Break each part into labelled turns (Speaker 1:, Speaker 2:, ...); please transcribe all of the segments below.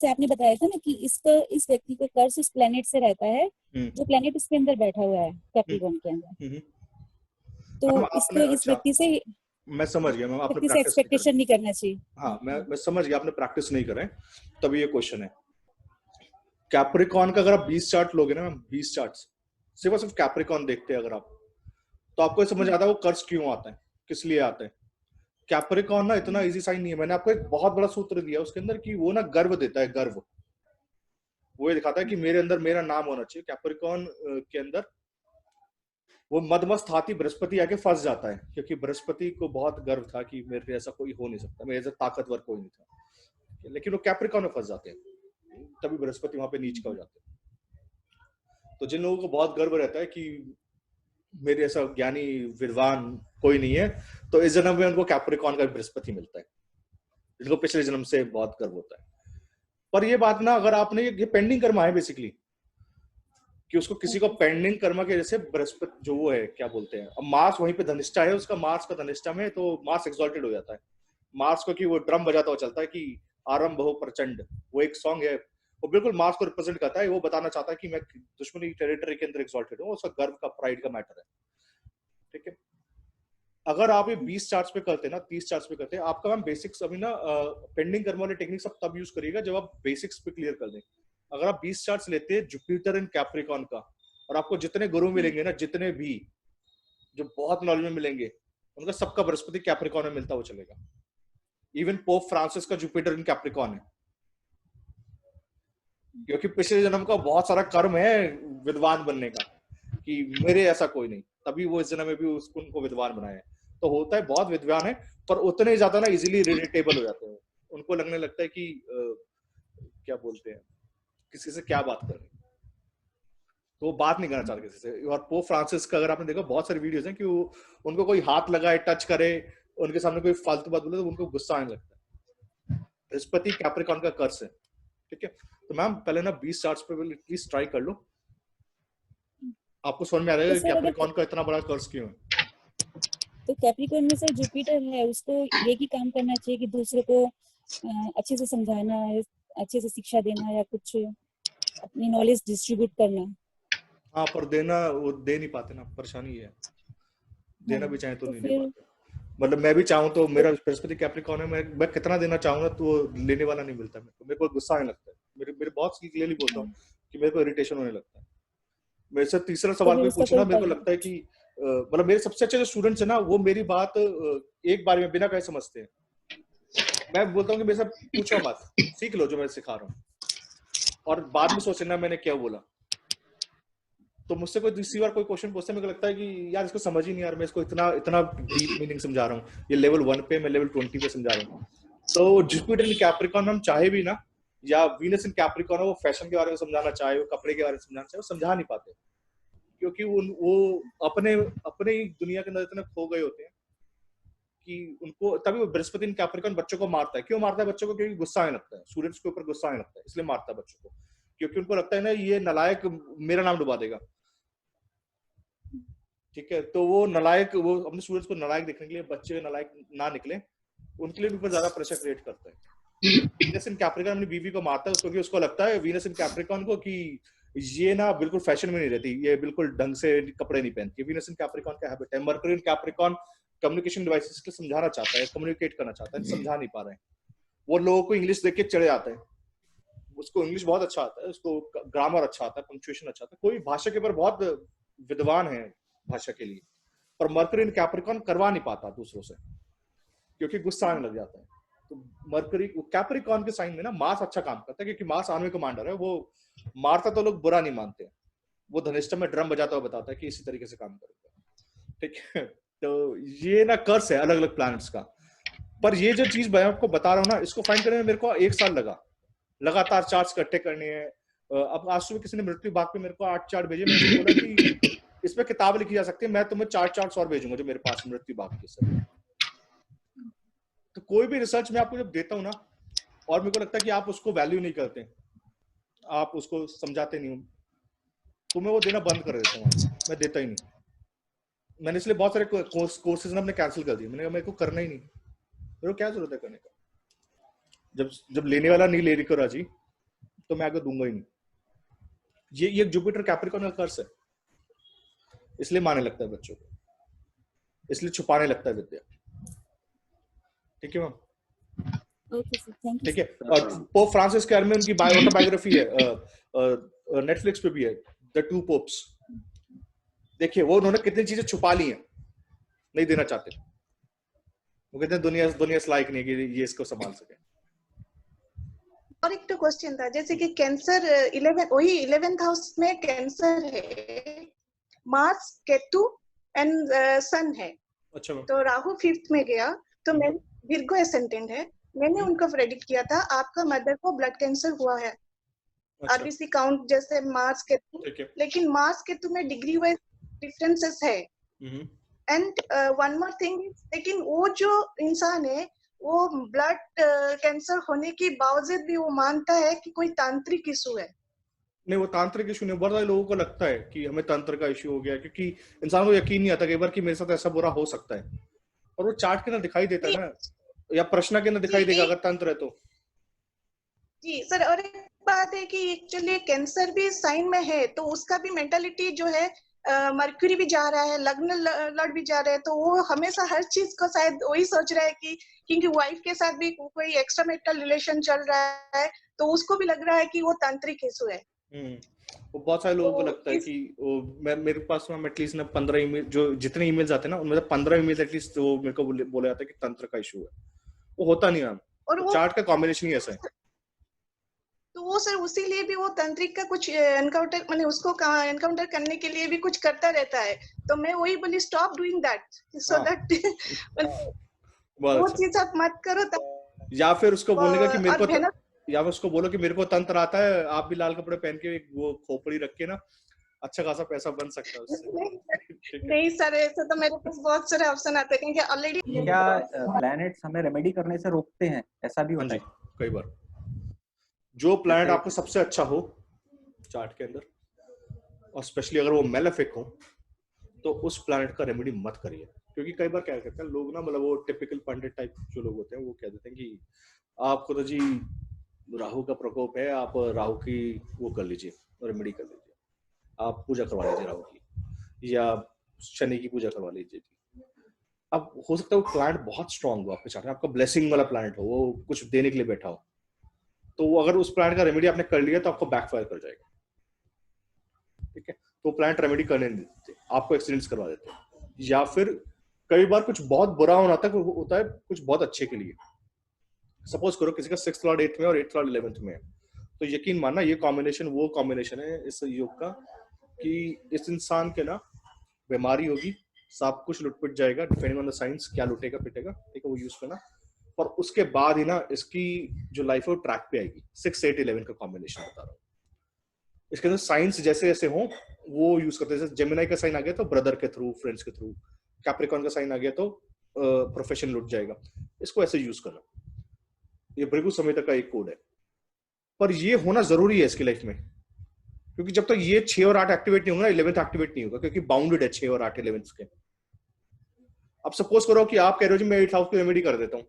Speaker 1: जैसे आपने बताया था ना कि इसका इस व्यक्ति का कर्स इस प्लेनेट से रहता है जो प्लेनेट इसके अंदर बैठा हुआ है कैप्रिकॉर्न के अंदर। तो
Speaker 2: मैम
Speaker 1: इसको
Speaker 2: आपने,
Speaker 1: इस
Speaker 2: अच्छा
Speaker 1: व्यक्ति से
Speaker 2: मैं समझ गया मैम, आपने प्रैक्टिस नहीं
Speaker 1: एक्सपेक्टेशन
Speaker 2: करी।
Speaker 1: नहीं करना चाहिए।
Speaker 2: हाँ मैं समझ गया, आपने प्रैक्टिस नहीं करे तभी ये क्वेश्चन है। कैप्रिकॉन का अगर आप 20 चार्ट लोगे ना मैम, 20 चार्ट सिर्फ और सिर्फ कैप्रिकॉन देखते हैं अगर आप, तो आपको समझ आता है वो कर्ज क्यों आता है, किस लिए आता है। कैप्रिकॉन ना इतना इजी साइन नहीं है। मैंने आपको एक बहुत बड़ा सूत्र दिया उसके अंदर कि वो ना गर्व देता है, गर्व। वो ये दिखाता है कि मेरे अंदर मेरा नाम होना चाहिए। कैप्रिकॉन के अंदर वो मदमस्त हाथी बृहस्पति आके फंस जाता है, क्योंकि बृहस्पति को बहुत गर्व था कि मेरे जैसा कोई हो नहीं सकता, मेरे जैसा ताकतवर कोई नहीं था। लेकिन वो कैप्रिकॉन में फंस जाते हैं, तभी बृहस्पति वहां पे नीच का हो जाते हैं। तो जिन लोगों को बहुत गर्व रहता है कि मेरे ऐसा ज्ञानी विद्वान कोई नहीं है, तो इस जन्म में उनको कैप्रिकॉन का बृहस्पति मिलता है, जिनको पिछले जन्म से बहुत गर्व होता है। पर ये बात ना, अगर आपने ये पेंडिंग कर्मा है बेसिकली, कि उसको किसी को पेंडिंग कर्मा के जैसे बृहस्पति जो वो है क्या बोलते हैं, अब मार्स वहीं पे धनिष्ठा है उसका, मार्स का धनिष्ठा में, तो मार्स एक्सॉल्टेड हो जाता है। मार्स को कि वो ड्रम बजाता हुआ चलता है कि आरंभ हो प्रचंड, वो एक सॉन्ग है, वो बिल्कुल मार्स को रिप्रेजेंट करता है। वो बताना चाहता है कि मैं दुश्मनी टेरिटरी के अंदर एक्सॉल्टेड हूँ, उसका गर्व का, प्राइड का मैटर है। ठीक है, अगर आप ये 20 चार्ट्स पे करते हैं ना, 30 चार्ट्स पे करते हैं, आपका मैम बेसिक्स अभी ना पेंडिंग कर्म वाले टेक्निक सब तब यूज करिएगा जब आप बेसिक्स पे क्लियर कर दें। अगर आप 20 चार्ट्स लेते हैं जुपिटर इन कैप्रिकॉन का, और आपको जितने गुरु मिलेंगे ना, जितने भी जो बहुत नॉलेज में मिलेंगे, उनका सबका बृहस्पति कैप्रिकॉन में मिलता हुआ चलेगा। इवन पोप फ्रांसिस का जुपिटर इन कैप्रिकॉन है, क्योंकि पिछले जन्म का बहुत सारा कर्म है विद्वान बनने का, कि मेरे ऐसा कोई नहीं, तभी वो इस जन्म में भी उसको उनको विद्वान बनाया है। तो होता है बहुत विद्वान है, पर उतने ज्यादा ना इजीली रिलेटेबल हो जाते हैं। उनको लगने लगता है कि क्या बोलते हैं, किसी से क्या बात करनी, तो वो बात नहीं करना चाहते किसी से। और पोप फ्रांसिस का अगर आपने देखा, बहुत सारी वीडियोस हैं कि वो, उनको कोई हाथ लगाए, टच करे, उनके सामने कोई फालतू बात बोले तो उनको गुस्सा आने लगता है। बृहस्पति कैप्रिकॉन का कर्स है। ठीक है, तो मैम पहले ना 20 चार्ट्स पे प्लीज ट्राई कर लो, आपको समझ में आ
Speaker 1: तो
Speaker 2: जाएगा
Speaker 1: सर अगर
Speaker 2: कैप्रिकॉन का इतना बड़ा कर्स क्यों है।
Speaker 1: तो कैप्रिकॉर्न में सर जुपिटर है, उसको ये ही काम करना चाहिए कि दूसरे को अच्छे से समझाना, अच्छे से शिक्षा देना, या कुछ अपनी नॉलेज डिस्ट्रीब्यूट करना।
Speaker 2: हाँ, पर देना वो दे नहीं पाते ना, परेशानी है। देना भी चाहे तो
Speaker 1: तो
Speaker 2: नहीं दे
Speaker 1: फिर
Speaker 2: पाते। मतलब मैं भी चाहूँ तो,
Speaker 1: तो,
Speaker 2: मेरा बृहस्पति कैप्रिकॉन है, मैं कितना देना चाहूंगा तो वो लेने वाला नहीं मिलता मेरे को गुस्सा आने लगता है। मेरे मेरे बहुत क्लियरली बोलता हूँ कि मेरे को इरिटेशन होने लगता है। मेरे से तीसरा
Speaker 1: तो
Speaker 2: सवाल
Speaker 1: फिर
Speaker 2: कोई
Speaker 1: उसका
Speaker 2: पूछे
Speaker 1: कोई
Speaker 2: ना, मेरे को लगता है कि मतलब मेरे सबसे अच्छे जो स्टूडेंट्स है ना, वो मेरी बात एक बार में बिना कहे समझते हैं। मैं बोलता हूँ कि मेरे से पूछो मत, सीख लो जो मैं सिखा रहा हूँ, और बाद में सोचना मैंने क्या बोला। तो मुझसे कोई दूसरी बार कोई क्वेश्चन पूछता है, मेरे को लगता है कि यार इसको समझ ही नहीं, यार मैं इसको इतना इतना डीप मीनिंग समझा रहा हूँ, ये लेवल 1 पे, मैं लेवल 20 पे समझा रहा हूँ। तो जुपिटर इन कैप्रिकॉन हम चाहे भी ना, या वीनस इन कैप्रिकॉन, वो फैशन के बारे में समझाना चाहे, वो कपड़े के बारे में समझाना चाहे, वो समझा नहीं पाते, क्योंकि वो अपने अपने ही दुनिया के अंदर इतने खो गए होते हैं कि उनको, तभी वो बृहस्पति इन कैप्रिकॉन बच्चों को मारता है। क्यों मारता है बच्चों को? क्योंकि गुस्सा आने लगता है, स्टूडेंट्स के ऊपर गुस्सा आने लगता है, इसलिए मारता है बच्चों को, क्योंकि उनको लगता है ना ये नलायक मेरा नाम डुबा देगा। ठीक है, तो वो नलायक, वो अपने स्टूडेंट्स को नलायक देखने के लिए, बच्चे नलायक ना निकले, उनके लिए ऊपर ज्यादा प्रेशर क्रिएट करता है। वीनस इन कैप्रिकॉन अपनी बीवी को मारता है क्योंकि उसको लगता है, वीनस इन कैप्रिकॉन को, कि ये ना बिल्कुल फैशन में नहीं रहती, ये बिल्कुल ढंग से कपड़े नहीं पहनती। वीनस इन कैप्रिकॉन का हैबिट है। मरकरी इन कैप्रिकॉन कम्युनिकेशन डिवाइसेस के समझाना चाहता है, कम्युनिकेट करना चाहता है, समझा नहीं पा रहे हैं। वो लोगों को इंग्लिश देख के चढ़े जाता है, उसको इंग्लिश बहुत अच्छा आता है, उसको ग्रामर अच्छा आता है, पंक्चुएशन अच्छा आता है, कोई भाषा के ऊपर बहुत विद्वान है भाषा के लिए, पर मरकरी इन कैप्रिकॉन करवा नहीं पाता दूसरों से, क्योंकि गुस्सा आने लग जाता है। तो मरकरी कैप्रिकॉन के साइन में ना मार्स अच्छा काम करता है, क्योंकि मार्स आर्मी कमांडर है। वो मारता तो लोग बुरा नहीं मानते, वो धनिष्ठा में ड्रम बजाता हुआ बताता है कि इसी तरीके से काम करेगा। ठीक है, तो ये ना कर्स है अलग अलग प्लैनेट्स का। पर ये जो चीज मैं आपको बता रहा हूँ ना, इसको फाइंड करने में मेरे को 1 साल लगा, लगातार चार्ट्स इकट्ठे करने हैं। अब आज सुबह किसी ने मृत्यु बाग पे मेरे को 8 चार्ट भेजे, मैंने बोला कि इस पे किताब लिखी जा सकती है, मैं तुम्हें 4 चार्ट्स और भेजूंगा जो मेरे पास मृत्यु बाग के सर। तो कोई भी रिसर्च मैं आपको जब देता हूँ ना, और मेरे को लगता है कि आप उसको वैल्यू नहीं करते, आप उसको समझाते नहीं हो, तो मैं वो देना बंद कर देता हूँ, मैं देता ही नहीं। मैंने इसलिए बहुत सारे कोर्सेज ना अपने कैंसिल कर दिए, मैंने कहा मेरे को करना ही नहीं, मेरे को क्या जरूरत है करने का, जब जब लेने वाला नहीं ले रही को राजी, तो मैं आगे दूंगा ही नहीं। ये जुपिटर कैप्रिकॉर्न का कर्स है, इसलिए मारने लगता है बच्चों को, इसलिए छुपाने लगता है विद्या। ठीक है ma'am?
Speaker 1: Okay sir, thank you
Speaker 2: ठीक है।
Speaker 1: सर।
Speaker 2: और पोप फ्रांसिस के बारे में उनकी ऑटोबायोग्राफी है, नेटफ्लिक्स पे भी है, द टू पोप्स। देखिए वो उन्होंने कितनी चीजें छुपा ली हैं, नहीं देना चाहते। वो कहते हैं दुनिया इस लायक नहीं कि ये इसको संभाल सके।
Speaker 3: और एक तो क्वेश्चन था, जैसे कि कैंसर 11th हाउस में कैंसर है, मार्स, केतु एंड सन है।
Speaker 2: अच्छा मैम।
Speaker 3: तो राहु 5th में गया, तो मैं विर्गो एसेंडेंट है, मैंने उनको प्रेडिक्ट किया था आपका मदर को ब्लड कैंसर हुआ है।
Speaker 2: अच्छा।
Speaker 3: आरबीसी काउंट जैसे मार्स केतु, लेकिन मार्स केतु में डिग्री वाइज डिफरेंसेस है। एंड वन मोर थिंग, लेकिन वो जो इंसान है वो ब्लड कैंसर होने के बावजूद भी वो मानता है कि कोई तांत्रिक इशू है।
Speaker 2: नहीं, वो तांत्रिक इशू नहीं, बहुत सारे लोगों को लगता है कि हमें तंत्र का इशू हो गया, क्योंकि इंसान को यकीन नहीं आता कई बार कि मेरे साथ ऐसा बुरा हो सकता है, और वो चार्ट के अंदर दिखाई देता है ना, या प्रश्न के अंदर दिखाई देगा अगर तंत्र है तो।
Speaker 3: जी सर, और एक बात है कि एक्चुअली कैंसर भी साइन में है, तो उसका भी मेंटालिटी जो है, मर्क्यूरी भी जा रहा है, लग्न लॉर्ड भी जा रहा है, तो वो हमेशा हर चीज को शायद वही सोच रहा है कि क्योंकि वाइफ के साथ भी कोई एक्स्ट्रा मैरिटल रिलेशन चल रहा है, तो उसको भी लग रहा है कि वो तांत्रिक इशू है।
Speaker 2: वो बहुत सारे लोगों को लगता है कि मेरे पास में एटलीस्ट ना 15 ईमेल, जो जितने ईमेल्स आते हैं ना उनमें से 15 ईमेल एटलीस्ट वो मेरे को बोला जाता है कि तंत्र का इशू है। वो होता नहीं है,
Speaker 3: और वो
Speaker 2: चार्ट का कॉम्बिनेशन ही ऐसा है।
Speaker 3: तो वो सर उसीलिए भी वो तांत्रिक का कुछ एनकाउंटर, मैंने उसको एनकाउंटर करने के लिए भी कुछ करता रहता है, तो मैं वही बोली stop doing that, so that वो चीज आप मत करो।
Speaker 2: या फिर उसको बोलेगा कि मेरे को, या फिर उसको बोलो कि मेरे को तंत्र आता है, आप भी लाल कपड़े पहन के वो खोपड़ी रख के ना अच्छा खासा पैसा बन सकता है उससे।
Speaker 3: नहीं सर, ऐसा तो मेरे पास बहुत सारे ऑप्शन आते हैं, क्योंकि ऑलरेडी
Speaker 4: क्या प्लैनेट्स हमें रेमेडी करने से रोकते हैं, ऐसा भी होता है?
Speaker 2: कई बार जो प्लैनेट आपको सबसे अच्छा हो चार्ट के अंदर, और स्पेशली अगर वो मेलेफिक हो, तो उस प्लैनेट का रेमेडी मत करिए। क्योंकि कई बार क्या कहते हैं लोग ना, मतलब वो टिपिकल पंडित टाइप जो लोग होते हैं, वो कह देते हैं कि आपको तो जी राहु का प्रकोप है, आप राहु की वो कर लीजिए, रेमेडी कर लीजिए, आप पूजा करवा लीजिए राहु की, या शनि की पूजा करवा लीजिए। अब हो सकता है वो प्लैनेट बहुत स्ट्रांग हो आपके चार्ट में, आपका ब्लेसिंग वाला प्लैनेट हो, वो कुछ देने के लिए बैठा हो, तो अगर उस प्लैनेट का रेमेडी आपने कर लिया तो आपको बैकफायर कर जाएगा। ठीक है, तो प्लैनेट रेमेडी करने नहीं देते, आपको एक्सीडेंट्स करवा देते हैं। या फिर कई बार कुछ बहुत बुरा होता है कुछ बहुत अच्छे के लिए। सपोज करो किसी का 6th लॉर्ड 8th में और 8th लॉर्ड 11th में है, तो यकीन मानना ये कॉम्बिनेशन वो कॉम्बिनेशन है इस योग का कि इस इंसान के ना बीमारी होगी, सब कुछ लुटपुट जाएगा, डिपेंडिंग ऑन द साइंस, क्या लुटेगा पिटेगा, ठीक है, वो यूज करना। और उसके बाद ही ना इसकी जो लाइफ है वो ट्रैक पे आएगी। 6, 8, 11 का कॉम्बिनेशन बता रहा हूँ। इसके अंदर साइंस जैसे जैसे हो वो यूज करते हैं। जैसे जेमिनी का साइन आ गया तो ब्रदर के थ्रू, फ्रेंड्स के थ्रू, कैप्रिकॉर्न का साइन आ गया तो प्रोफेशन लुट जाएगा, इसको ऐसे यूज करना। ये भृगु संहिता का एक कोड है, पर ये होना जरूरी है इसकी लाइफ में, क्योंकि जब तक ये 6 और 8 एक्टिवेट नहीं होगा, 11th एक्टिवेट नहीं होगा, क्योंकि बाउंडेड है 6 और 8 11th के। अब सपोज करो कि आप कह रहे हो जी मैं 8th हाउस की रेमेडी कर देता हूँ,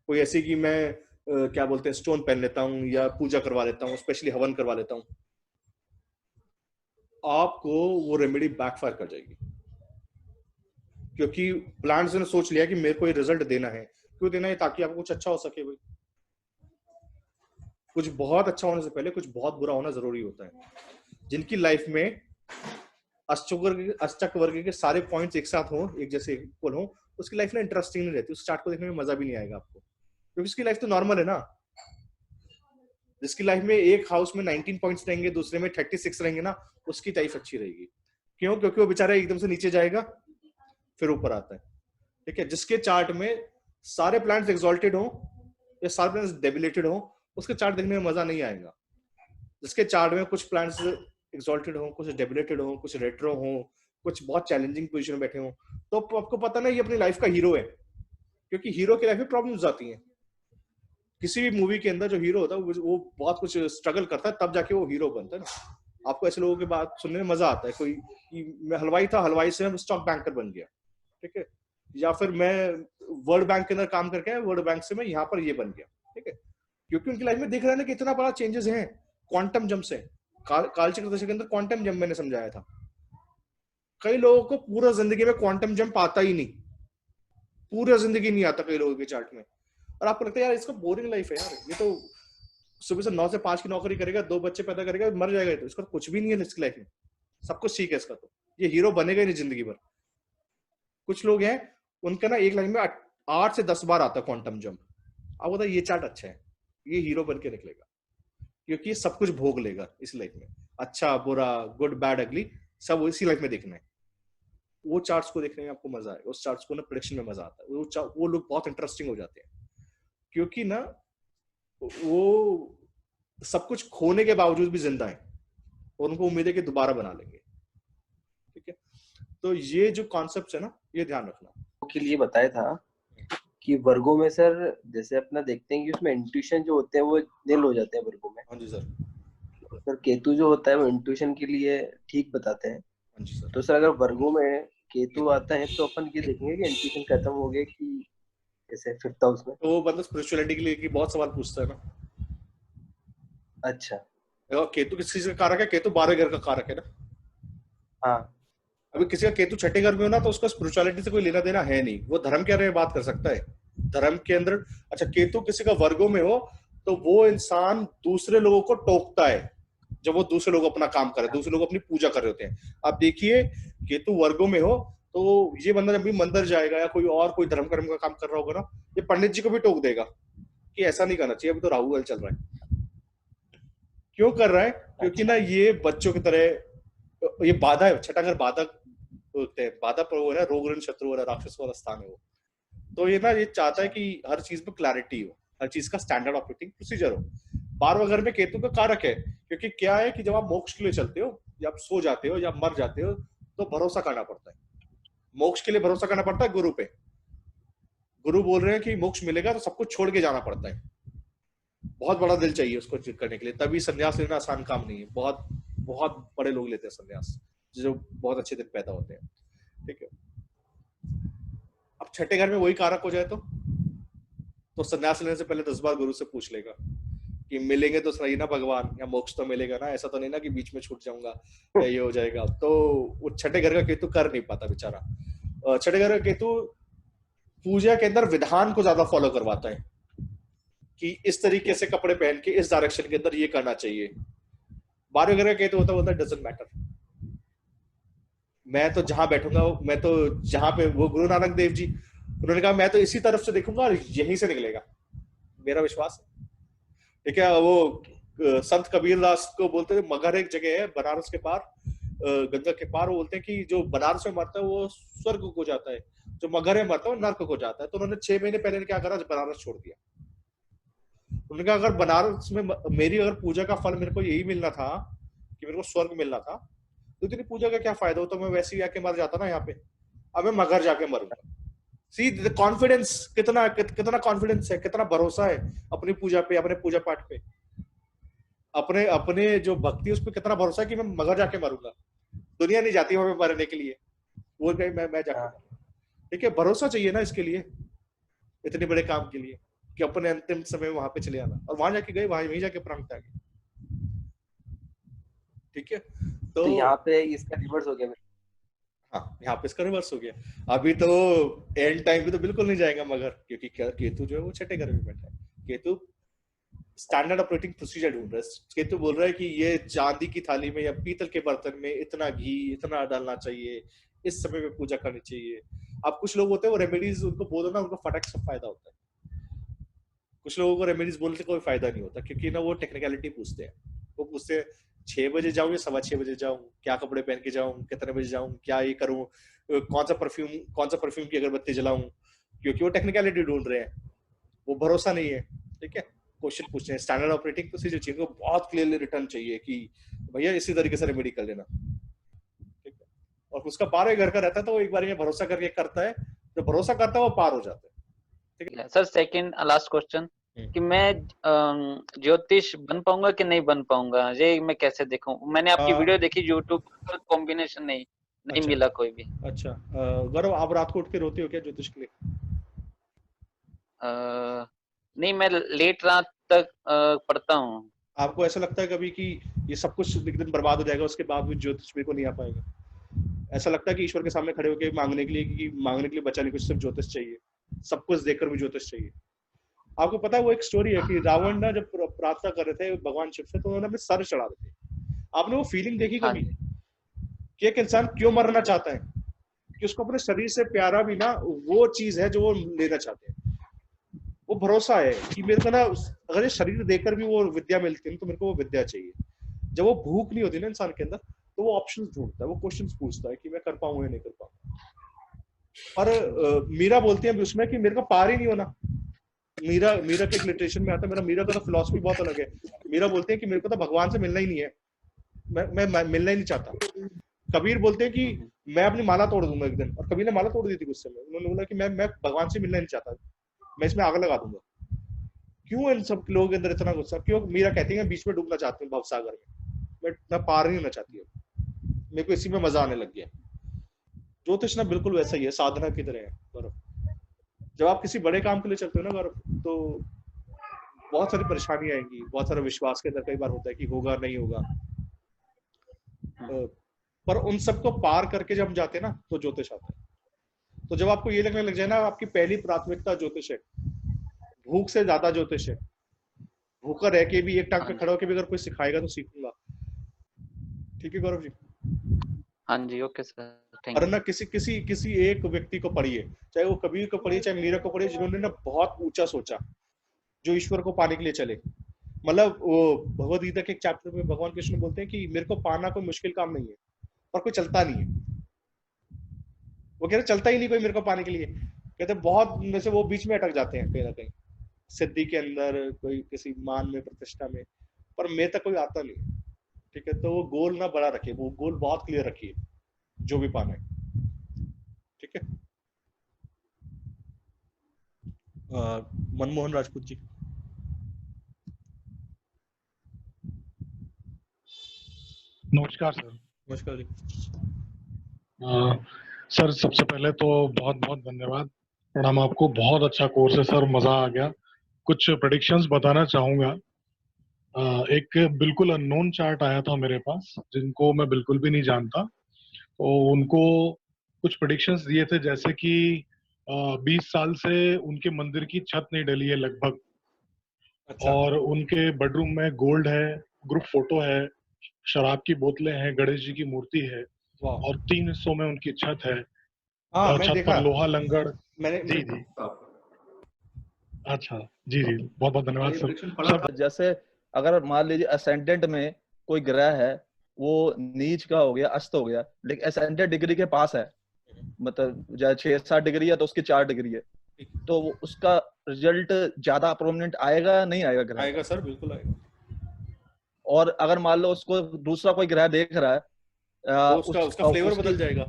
Speaker 2: कोई ऐसी कि मैं क्या बोलते हैं स्टोन पहन लेता हूँ या पूजा करवा लेता हूँ, स्पेशली हवन करवा लेता हूँ, आपको वो रेमेडी बैकफायर कर जाएगी। क्योंकि प्लांट्स ने सोच लिया कि मेरे को ये रिजल्ट देना है। क्यों देना है? ताकि आपको कुछ अच्छा हो सके भाई। कुछ बहुत अच्छा होने से पहले कुछ बहुत बुरा होना जरूरी होता है। जिनकी लाइफ में अष्टक वर्ग के सारे पॉइंट्स एक साथ हो, एक जैसे इक्वल हो, उसकी लाइफ ना इंटरेस्टिंग नहीं रहती, उस चार्ट को देखने में मजा भी नहीं आएगा आपको, क्योंकि उसकी लाइफ तो नॉर्मल है ना। जिसकी लाइफ में एक हाउस में 19 पॉइंट्स रहेंगे, दूसरे में 36 रहेंगे ना, उसकी लाइफ अच्छी रहेगी। क्यों? क्योंकि वो बेचारा एकदम से नीचे जाएगा फिर ऊपर आता है। ठीक है, जिसके चार्ट में सारे प्लैनेट्स एक्सॉल्टेड हो या सारे प्लैनेट्स डेबिलेटेड हो, उसके चार्ट देखने में मजा नहीं आएगा। जिसके चार्ट में कुछ प्लैनेट्स एक्सॉल्टेड हो, कुछ डेबिलेटेड हो, कुछ रेट्रो हो, कुछ बहुत चैलेंजिंग पोजीशन में बैठे हो, तो आपको पता ना ये अपनी लाइफ का हीरो है, क्योंकि हीरो की लाइफ में प्रॉब्लम्स आती हैं। किसी भी मूवी के अंदर जो हीरो होता है वो बहुत कुछ स्ट्रगल करता है, तब जाके वो हीरो बनता है ना। आपको ऐसे लोगों की बात सुनने में मजा आता है, कोई मैं हलवाई था, हलवाई से मैं स्टॉक बैंकर बन गया, ठीक है, या फिर मैं वर्ल्ड बैंक के अंदर काम करके वर्ल्ड बैंक से मैं यहाँ पर ये बन गया, ठीक है। क्योंकि उनकी लाइफ में देख रहे हैं ना कि इतना बड़ा चेंजेस है, क्वांटम जंप से। कालचक्र दशा के अंदर क्वांटम जंप मैंने समझाया था। कई लोगों को पूरा जिंदगी में क्वांटम जंप आता ही नहीं, पूरा जिंदगी नहीं आता कई लोगों के चार्ट में। और आपको लगता है यार इसका बोरिंग लाइफ है यार, ये तो सुबह से 9 से 5 की नौकरी करेगा, 2 बच्चे पैदा करेगा, मर जाएगा। तो इसका कुछ भी नहीं है इसकी लाइफ में, सब कुछ ठीक है इसका, तो ये हीरो बनेगा ही नहीं जिंदगी भर। कुछ लोग हैं उनका ना एक लाइन में 8 से 10 बार आता है क्वांटम जंप। आप बताइए ये चार्ट अच्छा है, ये हीरो बन के निकलेगा, क्योंकि सब कुछ भोग लेगा इस लाइफ में, अच्छा बुरा गुड बैड अगली सब इसी लाइफ में देखना है। वो चार्ट्स को देखने में आपको मजा आएगा, उस चार्ट्स को ना प्रेडिक्शन में मजा आता है। वो लोग बहुत इंटरेस्टिंग हो जाते हैं, क्योंकि ना वो सब कुछ खोने के बावजूद भी जिंदा है और उनको उम्मीद है कि दोबारा बना लेंगे। ठीक है, तो ये जो कॉन्सेप्ट है ना, ये ध्यान रखना
Speaker 5: के लिए बताया था कि वर्गों में सर जैसे अपना देखते हैं कि उसमें इंट्यूशन जो होते हैं वो निल हो जाते हैं वर्गों में।
Speaker 2: हाँ जी सर।
Speaker 5: सर केतु जो होता है वो इंट्यूशन के लिए ठीक बताते हैं।
Speaker 2: हाँ जी सर।
Speaker 5: तो सर अगर वर्गों में केतु आता है तो अपन ये देखेंगे कि इंट्यूशन खत्म हो गया कि जैसे 5th हाउस में।
Speaker 2: तो वो बंदा स्पिरिचुअलिटी के लिए की बहुत सवाल पूछता है ना।
Speaker 5: अच्छा,
Speaker 2: केतु किस चीज का कारक है? केतु 12 घर का कारक है ना।
Speaker 5: हाँ,
Speaker 2: अभी किसी का केतु 6ठे घर में हो ना, तो उसका स्पिरिचुअलिटी से कोई लेना देना है नहीं, वो धर्म के बारे में बात कर सकता है, धर्म के अंदर। अच्छा, केतु किसी का वर्गों में हो तो वो इंसान दूसरे लोगों को टोकता है, जब वो दूसरे लोग अपना काम कर रहे, दूसरे लोग अपनी पूजा कर रहे होते हैं। आप देखिए केतु वर्गों में हो तो ये बंदा जब भी मंदिर जाएगा या कोई धर्म कर्म का काम कर रहा होगा ना, ये पंडित जी को भी टोक देगा कि ऐसा नहीं करना चाहिए, अभी तो राहु काल चल रहा है। क्यों कर रहा है? क्योंकि ना ये बच्चों की तरह ये बाधा है, 6ठा घर बाधा होते हैं, बाधा पर वो है रोग ऋण शत्रु वाला राक्षस वाला स्थान है वो। तो ये ना ये चाहता है कि हर चीज में क्लैरिटी हो, हर चीज का स्टैंडर्ड ऑपरेटिंग प्रोसीजर हो। 12वें घर में केतु का कारक है, क्योंकि क्या है कि जब आप मोक्ष के लिए चलते हो या आप सो जाते हो या मर जाते हो तो भरोसा करना पड़ता है। मोक्ष के लिए भरोसा करना पड़ता है गुरु पे। गुरु बोल रहे हैं कि मोक्ष मिलेगा तो सब कुछ छोड़ के जाना पड़ता है। बहुत बड़ा दिल चाहिए उसको करने के लिए, तभी संन्यास लेना आसान काम नहीं है। बहुत बहुत बड़े लोग लेते हैं संन्यास, जो बहुत अच्छे दिन पैदा होते हैं। ठीक है, अब 6ठे घर में वही कारक हो जाए तो संन्यास लेने से पहले 10 बार गुरु से पूछ लेगा कि मिलेंगे तो सही ना भगवान, या मोक्ष तो मिलेगा ना, ऐसा तो नहीं ना कि बीच में छूट जाऊंगा या ये हो जाएगा। तो वो 6ठे घर का केतु कर नहीं पाता बेचारा। 6ठे घर का केतु पूजा के अंदर विधान को ज्यादा फॉलो करवाता है कि इस तरीके से कपड़े पहन के इस डायरेक्शन के अंदर ये करना चाहिए। 12वें घर का केतु होता है डजंट मैटर, मैं तो जहां बैठूंगा, मैं तो जहां पे वो गुरु नानक देव जी उन्होंने कहा मैं तो इसी तरफ से देखूंगा और यहीं से निकलेगा, मेरा विश्वास है। ठीक है, वो संत कबीर दास को बोलते थे, मगर एक जगह है बनारस के पार, गंगा के पार, वो बोलते हैं कि जो बनारस में मरता है वो स्वर्ग को जाता है, जो मगर में मरता है वो नर्क को जाता है। तो उन्होंने 6 महीने पहले क्या करा, बनारस छोड़ दिया। उन्होंने कहा अगर बनारस में मेरी अगर पूजा का फल मेरे को यही मिलना था कि मेरे को स्वर्ग मिलना था, तो इतनी पूजा का क्या फायदा हो, तो मैं वैसे ही आके मर जाता ना यहाँ पे, अब मैं मगर जाके मरूंगा। सी कॉन्फिडेंस, कितना कॉन्फिडेंस है, कितना भरोसा है अपनी पूजा पे, अपने पूजा पाठ पे, अपने जो भक्ति उस पर कितना भरोसा है कि मैं मगर जाके मरूंगा। दुनिया नहीं जाती वहां मरने के लिए, वो गई मैं जाके। ठीक है, भरोसा चाहिए ना इसके लिए, इतने बड़े काम के लिए, कि अपने अंतिम समय वहां पे चले आना। और वहां जाके गए, वहीं जाके प्राण त्यागे। ठीक है,
Speaker 5: तो यहाँ पे इसका रिवर्स हो गया।
Speaker 2: हाँ, यहाँ पे इसका रिवर्स हो गया। अभी तो एंड टाइम पे तो बिल्कुल नहीं जाएगा मगर, क्योंकि केतु जो है वो 6ठे घर में बैठा है। केतु स्टैंडर्ड ऑपरेटिंग प्रोसीजर ढूंढ रहा है। केतु बोल रहा है कि ये चांदी की थाली में या पीतल के बर्तन में इतना घी इतना डालना चाहिए, इस समय में पूजा करनी चाहिए। अब कुछ लोग होते हैं वो रेमेडीज उनको बोलो ना, उनको फटक से फायदा होता है। कुछ लोगों को रेमेडीज बोलने से कोई फायदा नहीं होता, क्योंकि ना वो टेक्निकलिटी पूछते हैं। वो पूछते हैं 6 बजे जाऊं या 6:15 बजे जाऊं, क्या कपड़े पहन के जाऊं, कितने बजे जाऊं, क्या ये करूं, कौन सा परफ्यूम की अगरबत्ती जलाऊं, क्योंकि वो टेक्निकलिटी ढूंढ रहे हैं, वो भरोसा नहीं है। ठीक है, क्वेश्चन पूछते हैं, स्टैंडर्ड ऑपरेटिंग प्रोसीजर चाहिए, उनको बहुत क्लियरली रिटर्न चाहिए कि भैया इसी तरीके से रेमेडी कर लेना। ठीक है, और उसका 12वें घर का रहता है तो वो एक बार में भरोसा करके करता है, जो भरोसा करता है वो पार हो जाता है।
Speaker 6: ठीक है सर, सेकंड लास्ट क्वेश्चन कि मैं ज्योतिष बन पाऊंगा कि नहीं बन पाऊंगा, ये मैं कैसे देखूं? मैंने आपकी वीडियो देखी यूट्यूब पर, कॉम्बिनेशन नहीं अच्छा, मिला कोई भी।
Speaker 2: अच्छा, गौरव आप रात को उठ के रोती हो क्या ज्योतिष के लिए?
Speaker 6: नहीं, मैं लेट रात पुस्तक पढ़ता हूँ।
Speaker 2: आपको ऐसा लगता है कभी कि ये सब कुछ एक दिन बर्बाद हो जाएगा, उसके बाद भी ज्योतिष मेरे को नहीं आ पाएगा? ऐसा लगता है कि ईश्वर के सामने खड़े होकर मांगने के लिए, कि मांगने के लिए बचा नहीं कुछ, सिर्फ ज्योतिष चाहिए, सब कुछ देखकर भी ज्योतिष चाहिए? आपको पता है वो एक स्टोरी है कि रावण ना जब प्रार्थना कर रहे थे भगवान शिव से, तो उन्होंने अपने सर चढ़ा रहे थे। आपने वो फीलिंग देखी
Speaker 6: हाँ
Speaker 2: कभी
Speaker 6: जी।
Speaker 2: कि एक इंसान क्यों मरना चाहता है? कि उसको अपने शरीर से प्यारा भी ना वो चीज है जो वो लेना चाहते हैं। वो भरोसा है कि मेरे को ना अगर ये शरीर देकर भी वो विद्या मिलती है तो मेरे को वो विद्या चाहिए। जब वो भूख नहीं होती ना इंसान के अंदर, तो वो ऑप्शंस ढूंढता है, वो क्वेश्चंस पूछता है कि मैं कर पाऊंगा या नहीं कर पाऊंगा। और मीरा बोलती है उसमें कि मेरे को पार ही नहीं होना। मीरा के एक लिटरेचर में आता है, मीरा का तो फिलॉसफी बहुत अलग है। मीरा बोलते हैं कि मेरे को तो भगवान से मिलना ही नहीं है, मैं मिलना ही नहीं चाहता। कबीर बोलते हैं कि मैं अपनी माला तोड़ दूंगा एक दिन, और कबीर ने माला तोड़ दी थी गुस्से में। उन्होंने बोला कि मैं भगवान से मिलना नहीं चाहता, मैं इसमें आग लगा दूंगा। क्यों इन सब लोगों के अंदर इतना गुस्सा? क्यों? मीरा कहती है बीच में डूबना चाहती हूँ भवसागर में, मैं पार नहीं होना चाहती हूँ, मेरे को इसी में मजा आने लग गया। ज्योतिष ना बिल्कुल वैसा ही है, साधना की तरह है गौरव। जब आप किसी बड़े काम के लिए चलते हो ना गौरव, तो बहुत सारी परेशानी आएंगी, बहुत सारा विश्वास के अंदर कई बार होता है कि होगा नहीं होगा, पर उन सबको पार करके जब हम जाते हैं ना तो ज्योतिष आता है। तो जब आपको ये लगने लग जाए ना आपकी पहली प्राथमिकता ज्योतिष है, भूख से ज्यादा ज्योतिष है, भूखा रह के भी एक टांग पे खड़ा होकर भी अगर कोई सिखाएगा तो सीखूंगा। ठीक है गौरव जी?
Speaker 6: हाँ जी, ओके सर, थैंक
Speaker 2: और
Speaker 6: यू।
Speaker 2: ना किसी एक व्यक्ति को पढ़िए, चाहे वो कबीर को पढ़िए, चाहे मीरा को पढ़िए, जिन्होंने ना बहुत ऊंचा सोचा, जो ईश्वर को पाने के लिए चले। मतलब वो भगवद गीता के एक चैप्टर में भगवान कृष्ण बोलते हैं कि मेरे को पाना कोई मुश्किल काम नहीं है, पर कोई चलता नहीं है। वो कहते चलता ही नहीं कोई मेरे को पाने के लिए। कहते बहुत में से वो बीच में अटक जाते हैं कहीं ना कहीं, सिद्धि के अंदर, कोई किसी मान में, प्रतिष्ठा में, पर मेरे तक कोई आता नहीं। ठीक है, तो वो गोल ना बड़ा रखिए, वो गोल बहुत क्लियर रखिए जो भी पाना है। ठीक है? मनमोहन राजपूत जी।
Speaker 7: नमस्कार सर।
Speaker 2: नमस्कार जी।
Speaker 7: सर सबसे पहले तो बहुत बहुत धन्यवाद, प्रणाम आपको। बहुत अच्छा कोर्स है सर, मजा आ गया। कुछ प्रेडिक्शंस बताना चाहूंगा। एक बिल्कुल अननोन चार्ट आया था मेरे पास, जिनको मैं बिल्कुल भी नहीं जानता, तो उनको कुछ प्रेडिक्शंस दिए थे, जैसे कि 20 साल से उनके मंदिर की छत नहीं डली है लगभग।
Speaker 2: अच्छा।
Speaker 7: और उनके बेडरूम में गोल्ड है, ग्रुप फोटो है, शराब की बोतलें हैं, गणेश जी की मूर्ति है,
Speaker 2: वाह।
Speaker 7: और 3 हिस्सों में उनकी छत है।
Speaker 2: हाँ, मैं
Speaker 7: छत
Speaker 2: देखा,
Speaker 7: पर लोहा लंगड़।
Speaker 2: मैंने
Speaker 7: जी जी, अच्छा जी जी, बहुत बहुत धन्यवाद
Speaker 2: ये
Speaker 7: सर।
Speaker 2: prediction पढ़ा था।
Speaker 8: जैसे अगर मान लीजिए असेंडेंट में कोई ग्रह है, वो नीच का हो गया, अस्त हो गया, लेकिन असेंडेंट डिग्री के पास है, मतलब 6-7 डिग्री है तो उसकी 4 डिग्री है, तो उसका रिजल्ट ज्यादा प्रोमिनेंट आएगा नहीं आएगा ग्रह?
Speaker 2: आएगा सर, बिल्कुल आएगा।
Speaker 8: और अगर मान लो उसको दूसरा कोई ग्रह देख रहा है,
Speaker 2: तो उसका फ्लेवर बदल जाएगा।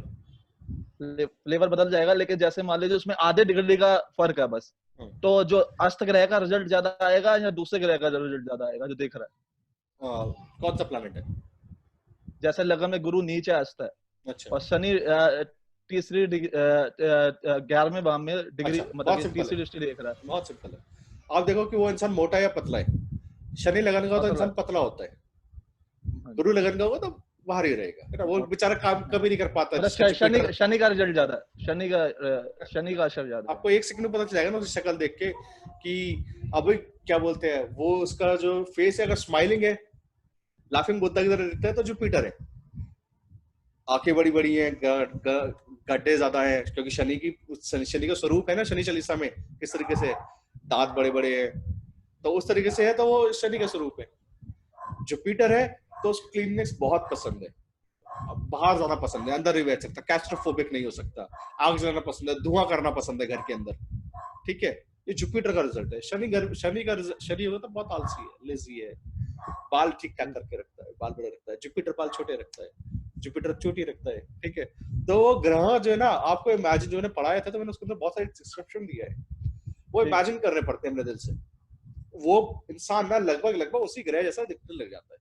Speaker 8: फ्लेवर बदल जाएगा, लेकिन जैसे मान लीजिए उसमें आधे डिग्री का फर्क है बस, तो जो अस्त ग्रह का रिजल्ट ज्यादा आएगा या दूसरे ग्रह का रिजल्ट ज्यादा आएगा जो देख रहा है?
Speaker 2: कौन सा प्लैनेट है?
Speaker 8: जैसे लगन में गुरु नीचे अस्त है,
Speaker 2: अच्छा,
Speaker 8: और शनि तीसरी 11वें भाव में डिग्री,
Speaker 2: अच्छा,
Speaker 8: मतलब
Speaker 2: बहुत
Speaker 8: कि तीसरी
Speaker 2: सिंपल है।
Speaker 8: दृष्टि देख रहा है।
Speaker 2: बहुत सिंपल है। आप देखो कि वो इंसान मोटा या पतला है। शनि लगन का तो
Speaker 8: पतला
Speaker 2: इंसान
Speaker 8: है।
Speaker 2: पतला होता है, गुरु लगन का होगा तो बाहर ही रहेगा, है ना? वो बेचारा काम कभी नहीं कर पाता।
Speaker 8: मतलब शनि का रिजल्ट ज्यादा है, शनि का असर ज्यादा है।
Speaker 2: आपको एक सेकंड में पता चल जाएगा ना उसकी शक्ल देख के कि अब क्या बोलते हैं वो, उसका जो फेस है अगर स्माइलिंग है, लाफिंग बुद्धा की तरह दिखता है, तो जुपिटर है। आंखें बड़ी बड़ी हैं, गड्ढे ज्यादा हैं, क्योंकि शनि का स्वरूप है ना शनि चालीसा में किस तरीके से, दांत बड़े बड़े हैं, तो उस तरीके से है, तो वो शनि का स्वरूप है। जुपिटर है तो उसको क्लीननेस बहुत पसंद है, बाहर जाना पसंद है, अंदर नहीं बैठ सकता, कैस्ट्रोफोबिक नहीं हो सकता, आग जलाना पसंद है, धुआं करना पसंद है घर के अंदर। ठीक है, ये जुपिटर का रिजल्ट है। शनि होगा तो बहुत आलसी है, लेजी है, बाल ठीक ठाक करके रखता है, बाल बड़े रखता है। जुपिटर बाल छोटे रखता है, जुपिटर चोटी रखता है। ठीक है, तो वो ग्रह जो है ना, आपको इमेजिन, जो मैंने पढ़ाया था तो मैंने उसके अंदर बहुत सारे डिस्क्रिप्शन दिया है, वो इमेजिन करने पड़ते हैं अपने दिल से। वो इंसान ना लगभग उसी ग्रह जैसा दिखने लग जाता है।